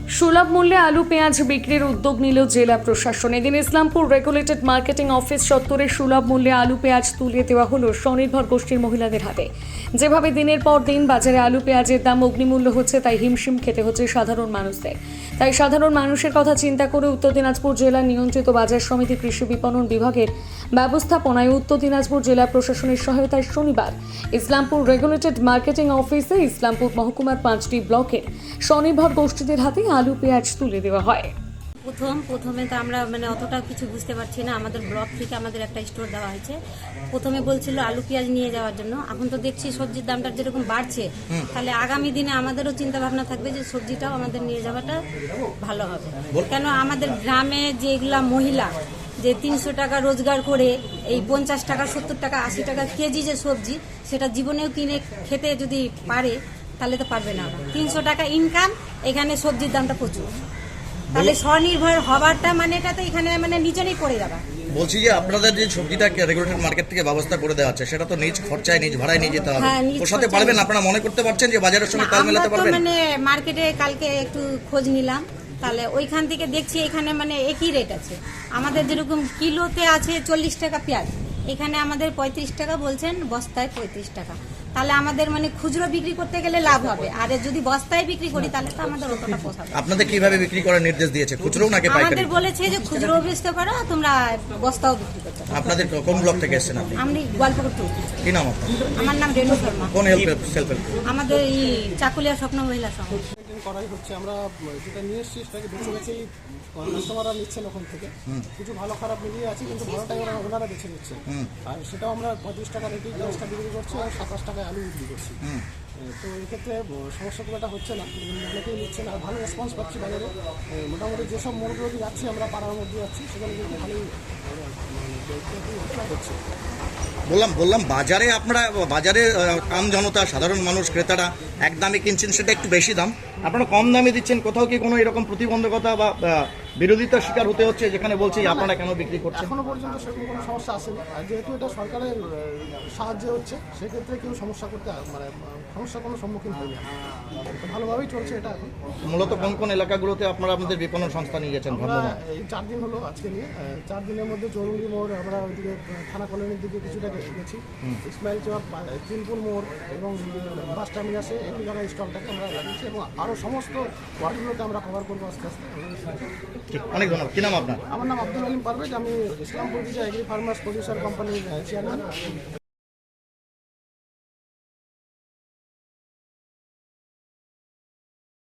সুলভ মূল্যে আলু পেঁয়াজ বিক্রির উদ্যোগ নিল জেলা প্রশাসন। এদিন ইসলামপুর রেগুলেটেড মার্কেটিং অফিস চত্বরে সুলভ মূল্যে আলু পেঁয়াজ তুলিয়ে দেওয়া হলো স্বনির্ভর গোষ্ঠীর মহিলাদের হাতে। যেভাবে দিনের পর দিন বাজারে আলু পেঁয়াজের দাম অগ্নিমূল্য হচ্ছে, তাই হিমশিম খেতে হচ্ছে সাধারণ মানুষদের। তাই সাধারণ মানুষের কথা চিন্তা করে উত্তর দিনাজপুর জেলার নিয়ন্ত্রিত বাজার সমিতি কৃষি বিপণন বিভাগের ব্যবস্থাপনায় উত্তর দিনাজপুর জেলা প্রশাসনের সহায়তায় শনিবার ইসলামপুর রেগুলেটেড মার্কেটিং অফিসে ইসলামপুর মহকুমার 5টি ব্লকের স্বনির্ভর গোষ্ঠীদের হাতে আলু পেঁয়াজ তুলে দেওয়া হয়। প্রথমে তো আমরা অতটা কিছু বুঝতে পারছি না। আমাদের ব্লক থেকে আমাদের একটা স্টোর দেওয়া হয়েছে। প্রথমে বলছিল আলু পেঁয়াজ নিয়ে যাওয়ার জন্য, এখন তো দেখছি সবজির দামটা যেরকম বাড়ছে, তাহলে আগামী দিনে আমাদেরও চিন্তা ভাবনা থাকবে যে সবজিটাও আমাদের নিয়ে যাওয়াটা ভালো হবে। কেন আমাদের গ্রামে যেগুলা মহিলা যে 300 টাকা রোজগার করে এই 50 টাকা 70 টাকা 80 টাকা কেজি যে সবজি, সেটা জীবনেও কিনে খেতে যদি পারে তাহলে তো পারবে না। 300 টাকা ইনকাম, এখানে সবজির দামটা প্রচুর, তাহলে স্বনির্ভর হওয়ারটা এটা তো এখানে নিচেই পড়ে যাবে। বলছি যে আপনাদের যে সবজিটা রেগুলেটর মার্কেট থেকে ব্যবস্থা করে দেওয়া আছে, সেটা তো নিজ খরচায় নিজ ভাড়ায় নিয়ে যেতে হবে। ওর সাথে পারবেন আপনারা মনে করতে পারছেন যে বাজারের সঙ্গে তাল মেলাতে পারবেন? মার্কেটে কালকে একটু খোঁজ নিলাম, তাহলে ওইখান থেকে দেখছি এখানে একই রেট আছে। আমাদের যেরকম কিলোতে আছে 40 টাকা পেঁয়াজ, এখানে আমাদের 35 টাকা বলছেন, বস্তায় 35 টাকা। তাহলে আমাদের খুচরো বিক্রি করতে গেলে লাভ হবে, আর যদি বস্তায় বিক্রি করি তাহলে তো আমাদের অতটা পোষাবে। আপনাদের কিভাবে বিক্রি করার নির্দেশ দিয়েছে, খুচরো নাকি পাইকারি? আমাদের বলেছে যে খুচরো বেচতে পারো, তোমরা বস্তাও বিক্রি করতে পারো। আপনাদের কোন ব্লক থেকে এসেছেন আপনি? আমি গল্পকর টু। কি নাম আপনার? আমার নাম রেণু শর্মা। কোন সেলফ হেল্প? আমাদের এই চাকুলিয়া স্বপ্ন মহিলা সংঘ করাই হচ্ছে। আমরা যেটা নিয়ে এসেছি সেটাকে বেছে বেছেই কাস্টমাররা নিচ্ছেন ওখান থেকে। কিছু ভালো খারাপ মিলিয়ে আছে, কিন্তু ভালোটাই ওনারা বেছে নিচ্ছেন। আর সেটাও আমরা 35 টাকা রেটেই পেঁয়াজটা বিক্রি করছি আর 27 টাকায় আলু বিক্রি করছি। তো এক্ষেত্রে সমস্যা খুব একটা হচ্ছে না, অনেকেই নিচ্ছেন আর ভালো রেসপন্স পাচ্ছি বাজারে। মোটামুটি যেসব মোড়গুলোতে যাচ্ছি আমরা, পাড়ার মধ্যে যাচ্ছি, সেখানে কিন্তু ভালোই হচ্ছে। বললাম বাজারে আপনারা আম জনতা সাধারণ মানুষ ক্রেতারা এক দামে কিনছেন, সেটা একটু বেশি দাম, আপনারা কম দামে দিচ্ছেন। কোথাও কি কোনো এরকম প্রতিবন্ধকতা বা বিরোধিতার শিকার হতে হচ্ছে, যেখানে বলছে আপনারা কেন বিক্রি করছেন? এখনো পর্যন্ত সেরকম কোনো সমস্যা আসেনি। আর যেহেতু এটা সরকারের সাহায্যে হচ্ছে, সেক্ষেত্রে কেউ সমস্যা সমস্যার কোনো সম্মুখীন হয়নি। ভালোভাবেই চলছে এটা এখন। মূলত কোন কোন এলাকাগুলোতে আপনারা আপনাদের বিপণন সংস্থা নিয়ে গেছেন? এই 4 দিন হলো আজকে নিয়ে। 4 দিনের মধ্যে চৌরঙ্গি মোড়, আমরা ওইদিকে থানা কলোনির দিকে কিছুটা গেছি, ইসমাইল চক, তিনপুর মোড় এবং বাস টার্মিনাসে একটি জায়গায় স্টলটাকে আমরা লাগিয়েছি, এবং আরও সমস্ত ওয়ার্ডগুলোকে আমরা কভার করবো আস্তে আস্তে। অনেক ধন্যবাদ। কি নাম আপনার? আমার নাম আব্দুল আলিম পারভেজ, আমি ইসলামপুর এগ্রি ফার্মার্স প্রডিউসার কোম্পানির চেয়ারম্যান।